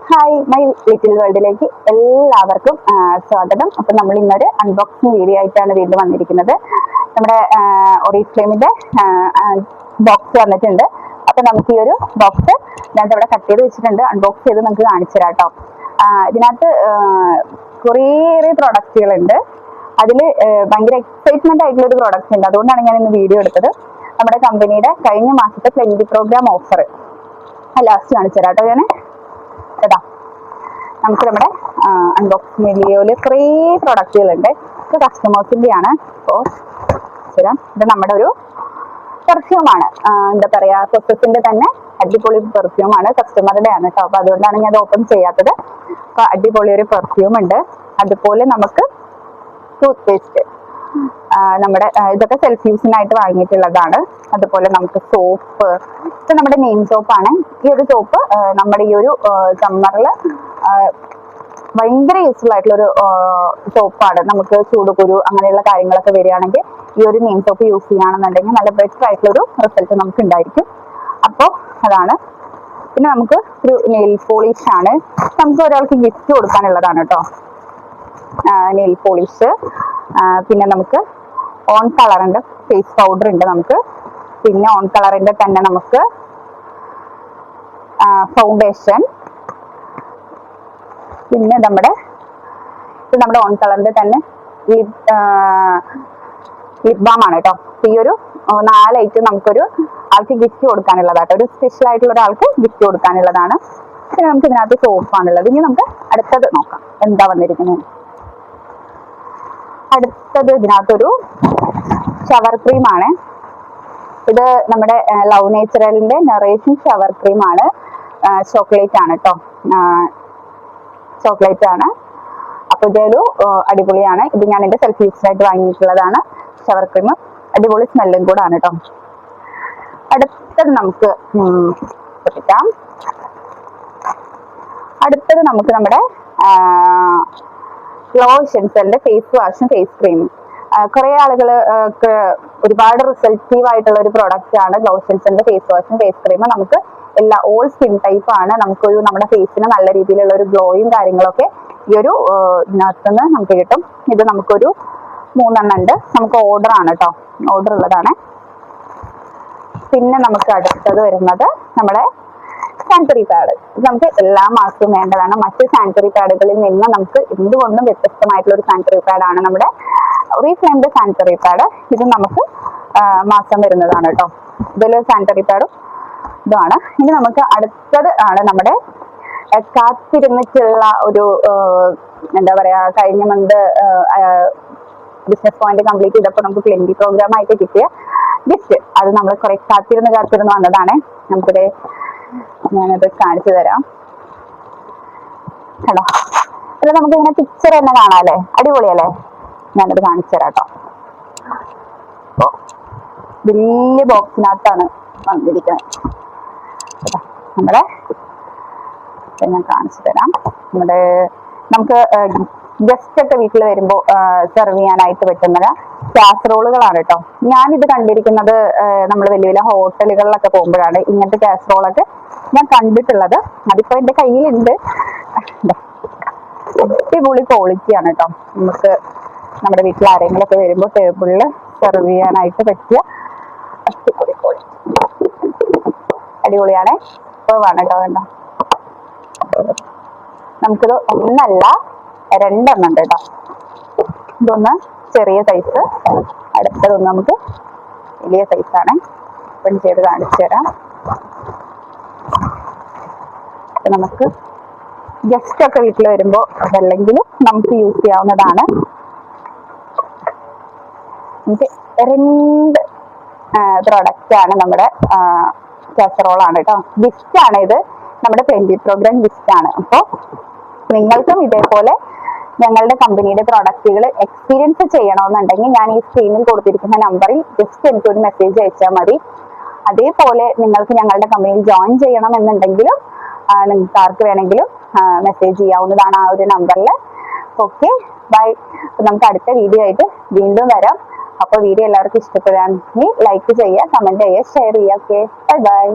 Hi my little വേൾഡിലേക്ക് എല്ലാവർക്കും സ്വാഗതം. അപ്പൊ നമ്മൾ ഇന്നൊരു അൺബോക്സിംഗ് വീഡിയോ ആയിട്ടാണ് വീണ്ടും വന്നിരിക്കുന്നത്. നമ്മുടെ ഒറീഫ്ലെയിമിന്റെ ബോക്സ് വന്നിട്ടുണ്ട്. അപ്പൊ നമുക്ക് ഈ ഒരു ബോക്സ് ഞാൻ ഇവിടെ കട്ട് ചെയ്ത് വെച്ചിട്ടുണ്ട്. അൺബോക്സ് ചെയ്ത് നമുക്ക് കാണിച്ചു തരാം കേട്ടോ. ഇതിനകത്ത് കുറേയേറെ പ്രൊഡക്റ്റുകളുണ്ട്. അതിൽ ഭയങ്കര എക്സൈറ്റ്മെന്റ് ആയിട്ടുള്ള ഒരു പ്രൊഡക്റ്റ് ഉണ്ട്. അതുകൊണ്ടാണ് ഞാൻ ഇന്ന് വീഡിയോ എടുത്തത്. നമ്മുടെ കമ്പനിയുടെ കഴിഞ്ഞ മാസത്തെ പ്ലെൻറ്റി പ്രോഗ്രാം ഓഫർ ലാസ്റ്റ് കാണിച്ചു തരാം കേട്ടോ. ഞാൻ അതാ നമുക്ക് നമ്മുടെ അൺബോക്സിംഗ് വീഡിയോയിൽ കുറേ പ്രൊഡക്റ്റുകളുണ്ട്. ഇത് കസ്റ്റമേഴ്സിന്റെ ആണ്. അപ്പോൾ ശരി, ഇത് നമ്മുടെ ഒരു പെർഫ്യൂമാണ്. എന്താ പറയാ, കൊസസിന്റെ തന്നെ അടിപൊളി പെർഫ്യൂമാണ്. കസ്റ്റമറുടെ ആണ് കേട്ടോ. അപ്പൊ അതുകൊണ്ടാണ് ഞാൻ അത് ഓപ്പൺ ചെയ്യാത്തത്. അപ്പൊ അടിപൊളി ഒരു പെർഫ്യൂം ഉണ്ട്. അതുപോലെ നമുക്ക് ടൂത്ത് പേസ്റ്റ്, നമ്മുടെ ഇതൊക്കെ സെൽഫ് യൂസിനായിട്ട് വാങ്ങിയിട്ടുള്ളതാണ്. അതുപോലെ നമുക്ക് സോപ്പ്, ഇത് നമ്മുടെ നെയിം സോപ്പാണ്. ഈ ഒരു സോപ്പ് നമ്മുടെ ഈ ഒരു സമ്മറിൽ ഭയങ്കര യൂസ്ഫുൾ ആയിട്ടുള്ള ഒരു സോപ്പാണ്. നമുക്ക് ചൂടുകുരു അങ്ങനെയുള്ള കാര്യങ്ങളൊക്കെ വരികയാണെങ്കിൽ ഈ ഒരു നെയിം സോപ്പ് യൂസ് ചെയ്യുകയാണെന്നുണ്ടെങ്കിൽ നല്ല ബെറ്റർ ആയിട്ടുള്ള ഒരു റിസൾട്ട് നമുക്ക് ഉണ്ടായിരിക്കും. അപ്പോൾ അതാണ്. പിന്നെ നമുക്ക് ഒരു നെയിൽ പോളിഷ് ആണ്. നമുക്ക് ഒരാൾക്ക് ഗിഫ്റ്റ് കൊടുക്കാനുള്ളതാണ് കേട്ടോ. നെയിൽ പോളിഷ്, പിന്നെ നമുക്ക് ഓൺ കളറിന്റെ ഫേസ് പൗഡർ ഉണ്ട് നമുക്ക്. പിന്നെ ഓൺ കളറിന്റെ തന്നെ നമുക്ക് ഫൗണ്ടേഷൻ, പിന്നെ നമ്മുടെ ഓൺ കളറിന്റെ തന്നെ ലിപ് ബാം ആണ് കേട്ടോ. ഈ ഒരു 4 ഐറ്റം നമുക്കൊരു ആൾക്ക് ഗിഫ്റ്റ് കൊടുക്കാനുള്ളതാട്ടോ. ഒരു സ്പെഷ്യൽ ആയിട്ടുള്ള ഒരാൾക്ക് ഗിഫ്റ്റ് കൊടുക്കാനുള്ളതാണ്. പിന്നെ നമുക്ക് ഇതിനകത്ത് സോപ്പാണുള്ളത്. ഇനി നമുക്ക് അടുത്തത് നോക്കാം എന്താ വന്നിരിക്കുന്നത്. അടുത്തത് ഇതിനകത്തൊരു ഷവർ ക്രീം ആണ്. ഇത് നമ്മുടെ ലവ് നേച്ചറലിന്റെ നറേഷൻ ഷവർ ക്രീം ആണ്. ചോക്ലേറ്റ് ആണ് കേട്ടോ. ചോക്ലേറ്റ് ആണ്. അപ്പൊ ഇതൊരു അടിപൊളിയാണ്. ഇത് ഞാൻ എന്റെ സെൽഫ് യൂസിനായിട്ട് വാങ്ങിയിട്ടുള്ളതാണ്. ഷവർ ക്രീം അടിപൊളി സ്മെല്ലും കൂടെ ആണ് കേട്ടോ. അടുത്തത് നമുക്ക് പൊട്ടിക്കാം. അടുത്തത് നമുക്ക് നമ്മുടെ ഗ്ലോ എസൻസിന്റെ ഫേസ് വാഷും ഫേസ് ക്രീമും. കുറെ ആളുകൾ ഒരുപാട് റിസൾട്ടീവ് ആയിട്ടുള്ള ഒരു പ്രോഡക്റ്റ് ആണ് ഗ്ലോ എസൻസിന്റെ ഫേസ് വാഷും ഫേസ് ക്രീമും. നമുക്ക് ഓൾ സ്കിൻ ടൈപ്പ് ആണ്. നമുക്കൊരു നമ്മുടെ ഫേസിന് നല്ല രീതിയിലുള്ള ഒരു ഗ്ലോയും കാര്യങ്ങളൊക്കെ ഈ ഒരു ഇതിനകത്തുനിന്ന് നമുക്ക് കിട്ടും. ഇത് നമുക്കൊരു 3 എണ്ണം ഉണ്ട്. നമുക്ക് ഓർഡർ ആണ് കേട്ടോ, ഓർഡർ ഉള്ളതാണ്. പിന്നെ നമുക്ക് അടുത്തത് വരുന്നത് നമ്മുടെ സാനിറ്ററി പാഡ്. ഇത് നമുക്ക് എല്ലാ മാസവും വേണ്ടതാണ്. മറ്റ് സാനിറ്ററി പാഡുകളിൽ നിന്ന് നമുക്ക് എന്തുകൊണ്ടും വ്യത്യസ്തമായിട്ടുള്ള ഒരു സാനിറ്ററി പാഡാണ് നമ്മുടെ ഒറീഫ്ലെയിമിന്റെ സാനിറ്ററി പാഡ്. ഇത് നമുക്ക് മാസം വരുന്നതാണ് കേട്ടോ. ഇതിൽ സാനിറ്ററി പാഡും ഇതാണ്. ഇനി നമുക്ക് അടുത്തത് ആണ് നമ്മുടെ കാത്തിരുന്നിട്ടുള്ള ഒരു എന്താ പറയാ, കഴിഞ്ഞ മന്ത് ബിസിനസ് പോയിന്റ് കംപ്ലീറ്റ് ചെയ്തപ്പോൾ നമുക്ക് പ്ലെൻറ്റി പ്രോഗ്രാം ആയിട്ട് കിട്ടിയ ഗിഫ്റ്റ്. അത് നമ്മൾ കുറെ കാത്തിരുന്ന് വന്നതാണ്. നമുക്കിത് ഞാനത് കാണിച്ചു തരാം. ഹലോ, ഇത് നമുക്ക് ഇങ്ങനെ പിക്ചർ തന്നെ കാണാല്ലേ, അടിപൊളിയല്ലേ? ഞാനത് കാണിച്ചു തരാം കേട്ടോ. വലിയ ബോക്സിനകത്താണ് വന്നിരിക്കുന്നത്. ഞാൻ കാണിച്ചു തരാം. നമുക്ക് ഗസ്റ്റ് ഒക്കെ വീട്ടിൽ വരുമ്പോൾ സെർവ് ചെയ്യാനായിട്ട് പറ്റുന്ന കാസറോളുകളാണ് കേട്ടോ. ഞാനിത് കണ്ടിരിക്കുന്നത് നമ്മൾ വലിയ വലിയ ഹോട്ടലുകളിലൊക്കെ പോകുമ്പോഴാണ് ഇങ്ങനത്തെ കാസറോളൊക്കെ ഞാൻ കണ്ടിട്ടുള്ളത്. അതിപ്പോ എന്റെ കയ്യിലുണ്ട്. അടിപൊളി ക്വാളിറ്റിയാണ് കേട്ടോ. നമുക്ക് നമ്മുടെ വീട്ടിൽ ആരെങ്കിലും ഒക്കെ വരുമ്പോൾ ടേബിളിൽ സെർവ് ചെയ്യാനായിട്ട് പറ്റിയ അടിപൊളി ക്വാളിറ്റി, അടിപൊളിയാണ്. വേണം കേട്ടോ. വേണ്ട, നമുക്കിത് ഒന്നല്ല 2 എണ്ണം ഉണ്ട് കേട്ടോ. ഇതൊന്ന് ചെറിയ സൈസ്, അടുത്തതൊന്ന് നമുക്ക് വലിയ സൈസാണ്. ഓപ്പൺ ചെയ്ത് കാണിച്ചു തരാം. നമുക്ക് ഗസ്റ്റ് ഒക്കെ വീട്ടിൽ വരുമ്പോൾ അതല്ലെങ്കിലും നമുക്ക് യൂസ് ചെയ്യാവുന്നതാണ്. നമുക്ക് 2 പ്രോഡക്റ്റ് ആണ് നമ്മുടെ കാസറോളാണ് കേട്ടോ. ഗിഫ്റ്റ് ആണ് ഇത്, നമ്മുടെ പ്ലെൻറ്റി പ്രോഗ്രാം ഗിഫ്റ്റ് ആണ്. അപ്പോൾ നിങ്ങൾക്കും ഇതേപോലെ ഞങ്ങളുടെ കമ്പനിയുടെ പ്രോഡക്റ്റുകൾ എക്സ്പീരിയൻസ് ചെയ്യണമെന്നുണ്ടെങ്കിൽ ഞാൻ ഈ സ്ക്രീനിൽ കൊടുത്തിരിക്കുന്ന നമ്പറിൽ ജസ്റ്റ് എനിക്കൊരു മെസ്സേജ് അയച്ചാൽ മതി. അതേപോലെ നിങ്ങൾക്ക് ഞങ്ങളുടെ കമ്പനിയിൽ ജോയിൻ ചെയ്യണം എന്നുണ്ടെങ്കിലും നിങ്ങൾക്ക് ആർക്ക് വേണമെങ്കിലും മെസ്സേജ് ചെയ്യാവുന്നതാണ് ആ ഒരു നമ്പറിൽ. Okay, bye. നമുക്ക് അടുത്ത വീഡിയോ ആയിട്ട് വീണ്ടും വരാം. അപ്പോൾ വീഡിയോ എല്ലാവർക്കും ഇഷ്ടപ്പെടുകയാണെങ്കിൽ ലൈക്ക് ചെയ്യുക, കമന്റ് ചെയ്യുക, ഷെയർ ചെയ്യുക. Okay, bye bye.